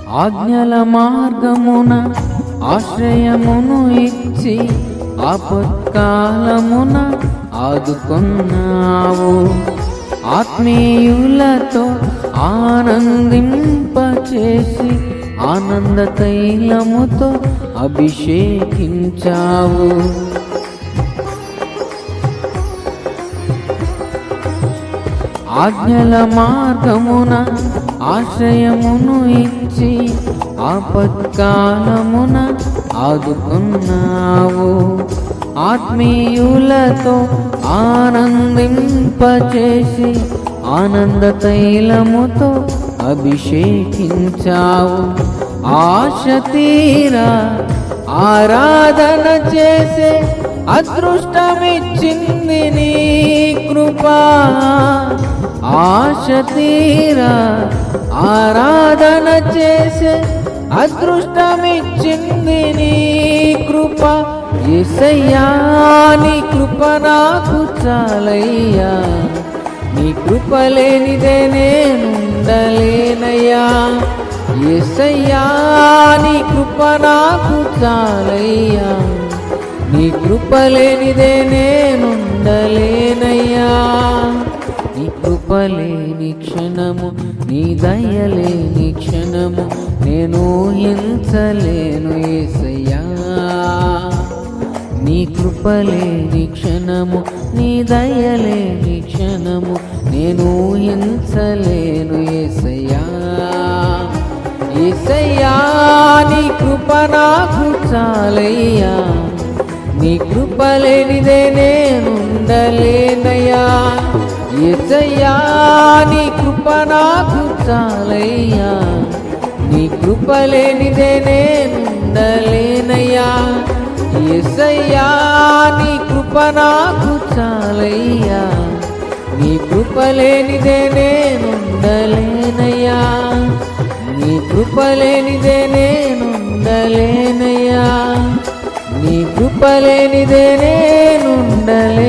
ఆజ్ఞల మార్గమున ఆశ్రయమును ఇచ్చి ఆపత్కాలమున ఆదుకొన్నావు. ఆత్మీయులతో ఆనందింపచేసి ఆనంద తైలముతో అభిషేకించావు. ఆజ్ఞల మార్గమున ఆశ్రయమును ఇచ్చి ఆపత్కాలమున ఆదుకున్నావు. ఆత్మీయులతో ఆనందింపచేసి ఆనంద తైలముతో అభిషేకించావు. ఆశ తీరా ఆరాధన చేసే అదృష్టమిచ్చింది నీ కృపా. ఆశ తీరా ఆరాధన చేసే అదృష్టమిచ్చింది నీ కృప. యేసయ్యా నీ కృప నాకు చాలయ్యా, నీ కృప లేనిదే నేనుండలేనయ్యా. యేసయ్యా నీ కృప నాకు చాలయ్యా, నీ కృప లేనిదే నేనుండలేనయ్యా. నీ కృప లేని క్షణము, నీ దయ లేని క్షణము నేను ఊహించలేను యేసయ్యా. నీ కృప లేని క్షణము, నీ దయ లేని క్షణము నేను ఊహించలేను యేసయ్యా. యేసయ్యా నీ కృప నాకు చాలయ్యా, నీ కృప లేనిదే నేనుండలేనయ్యా. యేసయ్యా నీ కృప నాకు చాలయ్యా, నీ కృప లేనిదే నేనుండలేనయ్యా. యేసయ్యా నీ కృప నాకు చాలయ్యా, నీ కృప లేనిదే నేనుండలేనయ్యా. నీ కృప లేనిదే నేనుండలేనయ్యా, నీ కృప లేనిదే నేనుండలే